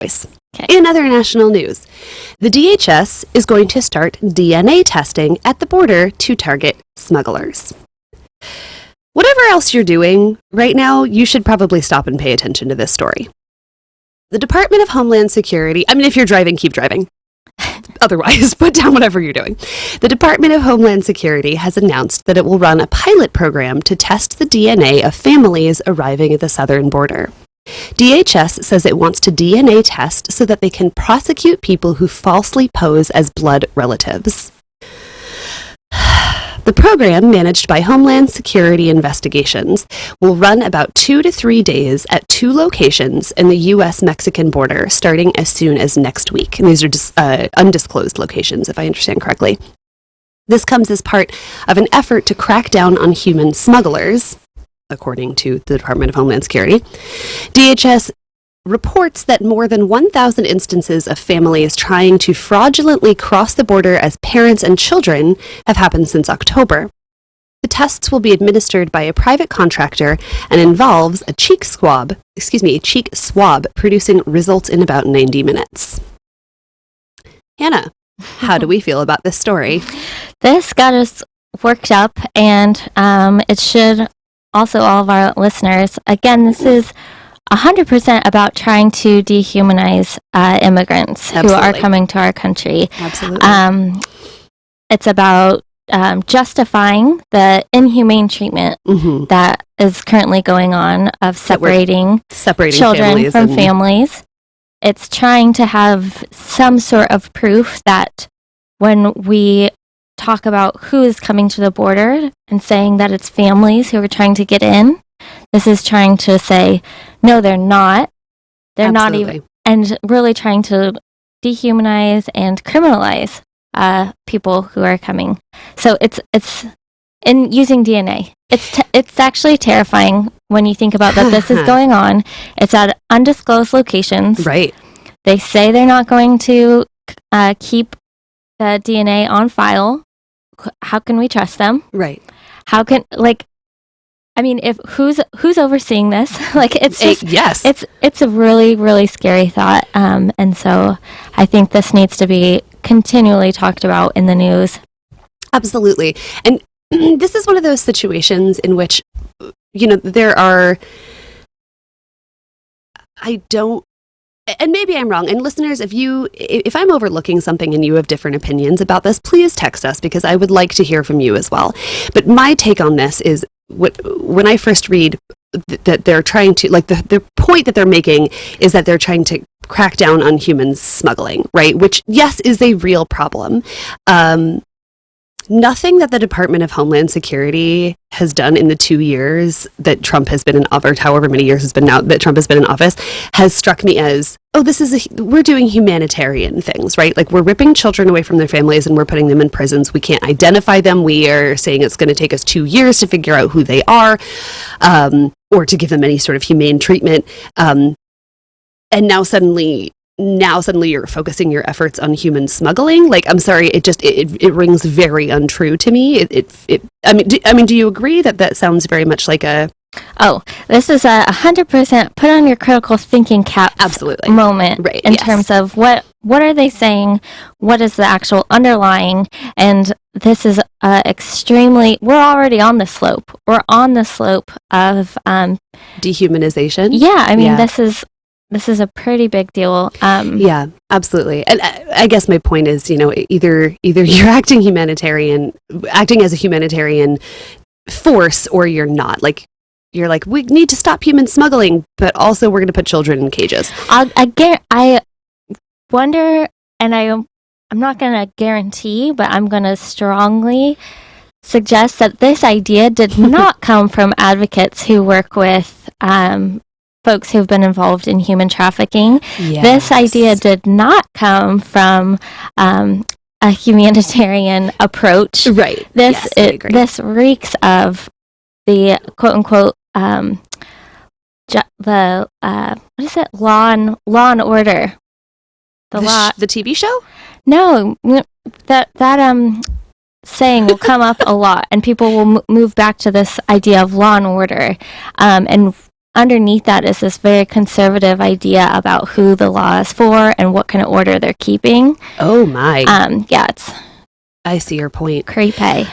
voice. Okay. In other national news, the DHS is going to start DNA testing at the border to target smugglers. Whatever else you're doing right now, you should probably stop and pay attention to this story. The Department of Homeland Security, if you're driving, keep driving. Otherwise, put down whatever you're doing. The Department of Homeland Security has announced that it will run a pilot program to test the DNA of families arriving at the southern border. DHS says it wants to DNA test so that they can prosecute people who falsely pose as blood relatives. The program, managed by Homeland Security Investigations, will run about 2 to 3 days at 2 locations in the U.S.-Mexican border, starting as soon as next week. And these are just undisclosed locations, if I understand correctly. This comes as part of an effort to crack down on human smugglers, according to the Department of Homeland Security. DHS reports that more than 1,000 instances of families trying to fraudulently cross the border as parents and children have happened since October. The tests will be administered by a private contractor and involves a cheek swab producing results in about 90 minutes. Hannah, how do we feel about this story? This got us worked up, and it should also all of our listeners. Again, this is 100% about trying to dehumanize immigrants who are coming to our country. Absolutely. It's about justifying the inhumane treatment that is currently going on of separating children from families. It's trying to have some sort of proof that when we talk about who is coming to the border and saying that it's families who are trying to get in, this is trying to say, no, they're not. They're Absolutely. not even, and really trying to dehumanize and criminalize people who are coming. So it's in using DNA. It's actually terrifying when you think about that this is going on. It's at undisclosed locations. Right. They say they're not going to keep the DNA on file. How can we trust them? Right. How can, if who's overseeing this? It's just, yes. It's a really, really scary thought. And so I think this needs to be continually talked about in the news. Absolutely. And this is one of those situations in which, there are, and maybe I'm wrong. And listeners, if I'm overlooking something and you have different opinions about this, please text us because I would like to hear from you as well. But my take on this is when I first read that they're trying to, the point that they're making is that they're trying to crack down on human smuggling, right? Which, yes, is a real problem. Nothing that the Department of Homeland Security has done in the 2 years that Trump has been in office, however many years has been now that Trump has been in office, has struck me as, we're doing humanitarian things, right? We're ripping children away from their families and we're putting them in prisons. We can't identify them. We are saying it's going to take us 2 years to figure out who they are, or to give them any sort of humane treatment. And now suddenly you're focusing your efforts on human smuggling. I'm sorry, it rings very untrue to me. Do you agree that sounds very much like a... Oh, this is a 100% put on your critical thinking cap absolutely moment, right, in yes. terms of what are they saying, what is the actual underlying, and this is extremely, we're already on the slope. We're on the slope of dehumanization. Yeah, this is a pretty big deal. Yeah, absolutely. And I guess my point is, either you're acting as a humanitarian force, or you're not. You're we need to stop human smuggling, but also we're going to put children in cages. I wonder, and I'm not going to guarantee, but I'm going to strongly suggest that this idea did not come from advocates who work with folks who've been involved in human trafficking. Yes. This idea did not come from a humanitarian approach. Right. This reeks of the quote unquote what is it? Law and Order. The TV show? No, that saying will come up a lot, and people will move back to this idea of law and order, and underneath that is this very conservative idea about who the law is for and what kind of order they're keeping. Oh my. It's. I see your point. Creepy.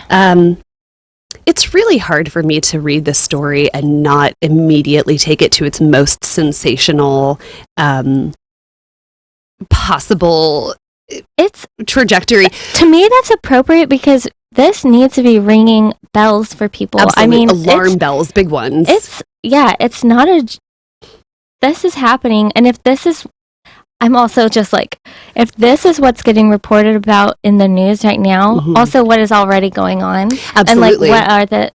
It's really hard for me to read this story and not immediately take it to its most sensational possible trajectory. To me, that's appropriate because this needs to be ringing bells for people. Absolutely. I mean, alarm bells, big ones. It's not this is happening. And if this is, I'm also just like, if this is what's getting reported about in the news right now, also what is already going on. Absolutely. And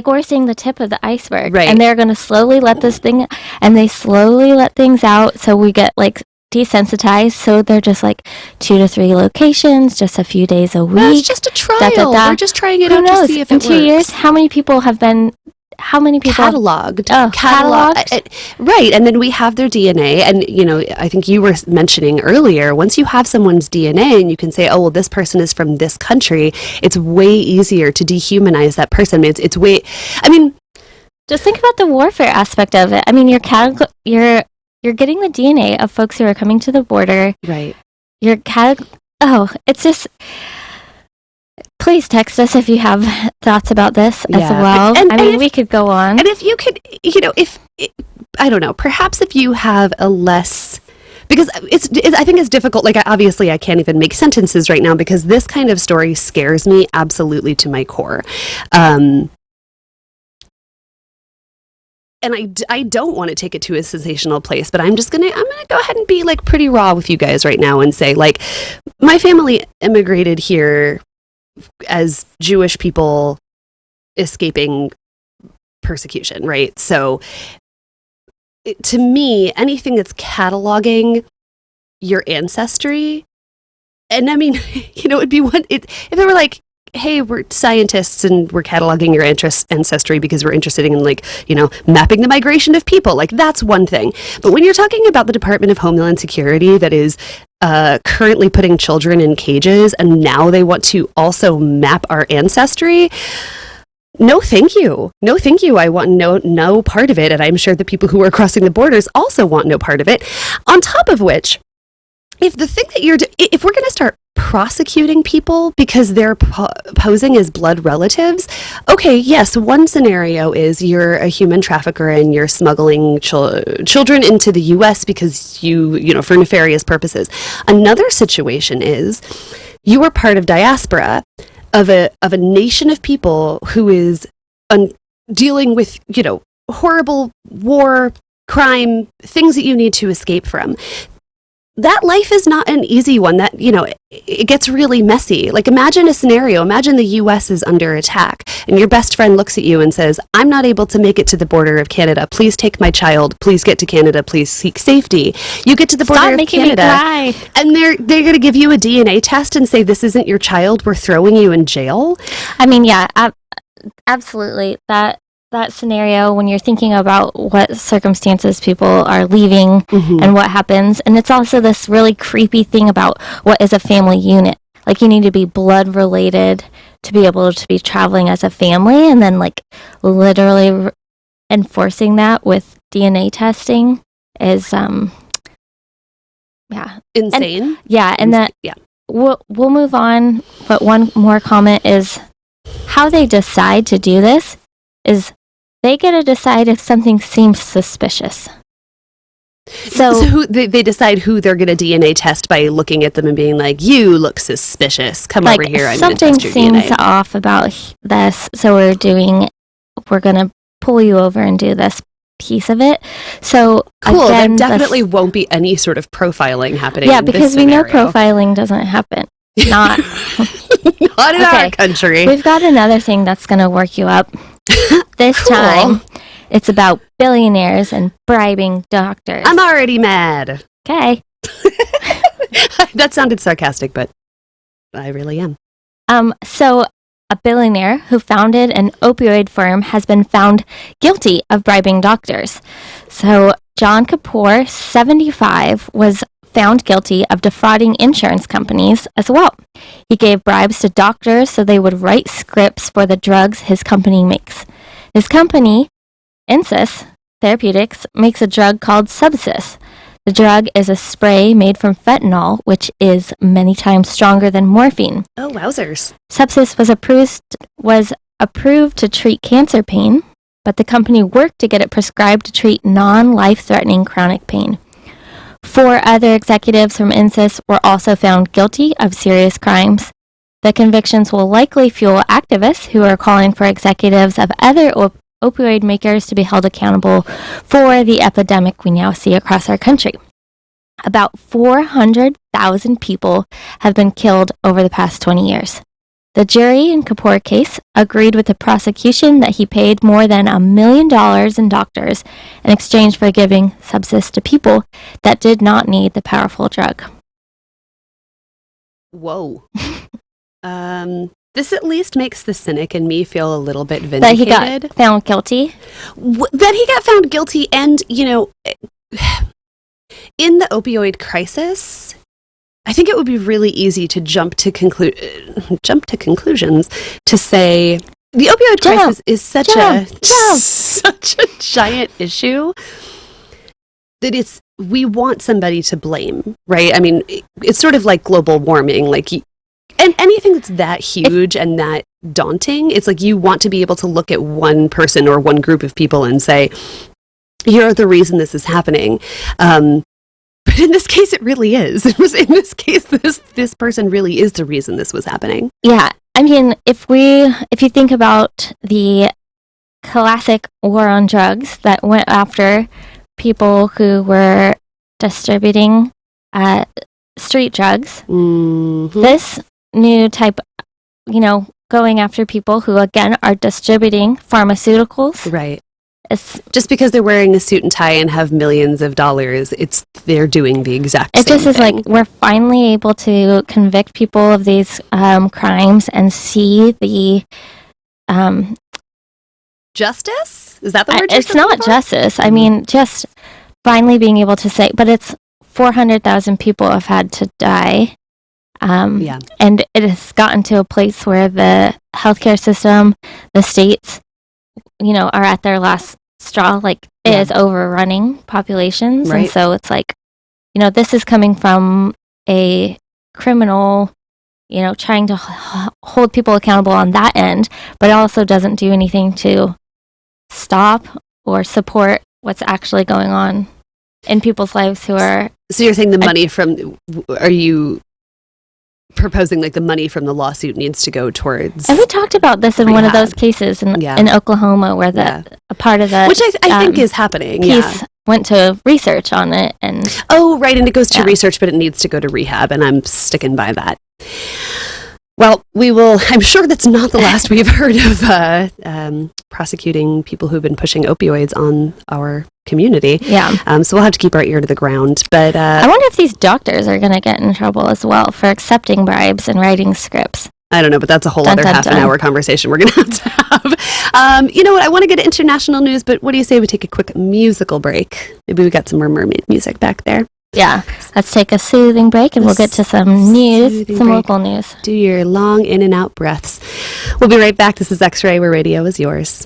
we're seeing the tip of the iceberg. Right. And they're going to slowly let this thing, and they slowly let things out. So we get desensitized. So they're just 2 to 3 locations, just a few days a week. It's just a trial. We're just trying it out to see if it works. In 2 years, how many people cataloged? Cataloged? Right. And then we have their DNA. And, I think you were mentioning earlier, once you have someone's DNA and you can say, oh, well, this person is from this country, it's way easier to dehumanize that person. It's way, just think about the warfare aspect of it. I mean, you're getting the DNA of folks who are coming to the border. Right. It's just... Please text us if you have thoughts about this as well. We could go on. And if you could, I don't know, perhaps if you have a less... Because I think it's difficult. Obviously, I can't even make sentences right now because this kind of story scares me absolutely to my core. And I don't want to take it to a sensational place, but I'm gonna go ahead and be pretty raw with you guys right now and say my family immigrated here as Jewish people escaping persecution, right? So to me, anything that's cataloging your ancestry, and it'd be if they were hey, we're scientists and we're cataloging your ancestry because we're interested in mapping the migration of people. That's one thing. But when you're talking about the Department of Homeland Security that is currently putting children in cages and now they want to also map our ancestry, no, thank you. No, thank you. I want no part of it. And I'm sure the people who are crossing the borders also want no part of it. On top of which, if the thing that if we're going to start prosecuting people because they're posing as blood relatives, okay, yes, one scenario is you're a human trafficker and you're smuggling children into the U.S. because for nefarious purposes. Another situation is you are part of diaspora of a nation of people who is dealing with horrible war, crime, things that you need to escape from. That life is not an easy one. That, it gets really messy. Imagine a scenario. Imagine the U.S. is under attack and your best friend looks at you and says, I'm not able to make it to the border of Canada. Please take my child. Please get to Canada. Please seek safety. You get to the border of Canada and they're going to give you a DNA test and say, this isn't your child. We're throwing you in jail. Absolutely. That scenario when you're thinking about what circumstances people are leaving and what happens. And it's also this really creepy thing about what is a family unit. You need to be blood related to be able to be traveling as a family, and then literally enforcing that with DNA testing is insane. We'll move on, but one more comment is how they decide to do this is they get to decide if something seems suspicious. So they decide who they're going to DNA test by looking at them and being like, you look suspicious. Come over here. I'm going to test your DNA. Something seems off about this, so we're going to pull you over and do this piece of it. So cool. Again, there definitely won't be any sort of profiling happening. Yeah, because we know profiling doesn't happen. Not in our country. We've got another thing that's going to work you up. This time, it's about billionaires and bribing doctors. I'm already mad. Okay. That sounded sarcastic, but I really am. So a billionaire who founded an opioid firm has been found guilty of bribing doctors. So John Kapoor, 75, was found guilty of defrauding insurance companies as well. He gave bribes to doctors so they would write scripts for the drugs his company makes. His company insists Therapeutics makes a drug called Subsys. The drug is a spray made from fentanyl, which is many times stronger than morphine. Oh, wowzers. Subsys was approved to treat cancer pain, but the company worked to get it prescribed to treat non-life-threatening chronic pain. 4 other executives from Insys were also found guilty of serious crimes. The convictions will likely fuel activists who are calling for executives of other opioid makers to be held accountable for the epidemic we now see across our country. About 400,000 people have been killed over the past 20 years. The jury in Kapoor case agreed with the prosecution that he paid more than $1 million in doctors in exchange for giving Subsys to people that did not need the powerful drug. Whoa. This at least makes the cynic in me feel a little bit vindicated. That he got found guilty? That he got found guilty, and, you know, in the opioid crisis, I think it would be really easy to jump to conclusions to say the opioid crisis is such a giant issue that we want somebody to blame, right? I mean, it's sort of like global warming, like. And anything that's that huge and that daunting, it's like you want to be able to look at one person or one group of people and say, here are the reason this is happening. But in this case, it really is. In this case, this person really is the reason this was happening. Yeah. I mean, if you think about the classic war on drugs that went after people who were distributing street drugs, this new type, going after people who, again, are distributing pharmaceuticals. Right. Just because they're wearing a suit and tie and have millions of dollars, they're doing the exact same thing. It just is like we're finally able to convict people of these crimes and see the justice? Is that the word? It's not justice. I mean, just finally being able to say, but it's 400,000 people have had to die. And it has gotten to a place where the healthcare system, the states, are at their last straw, it is overrunning populations. Right. And so it's like, this is coming from a criminal, trying to hold people accountable on that end, but it also doesn't do anything to stop or support what's actually going on in people's lives who are... So you're saying are you proposing the money from the lawsuit needs to go towards... And we talked about this in one of those cases in Oklahoma where a part of the... Which I think is happening, piece went to research on it. And right, and it goes to research, but it needs to go to rehab, and I'm sticking by that. Well, I'm sure that's not the last we've heard of prosecuting people who've been pushing opioids on our community. Yeah. So we'll have to keep our ear to the ground. But I wonder if these doctors are going to get in trouble as well for accepting bribes and writing scripts. I don't know, but that's a whole other half an hour conversation we're going to have. You know what? I want to get to international news, but what do you say we take a quick musical break? Maybe we got some more mermaid music back there. Yeah, let's take a soothing break and we'll get to some news, some local news. Do your long in and out breaths. We'll be right back. This is X-Ray, where radio is yours.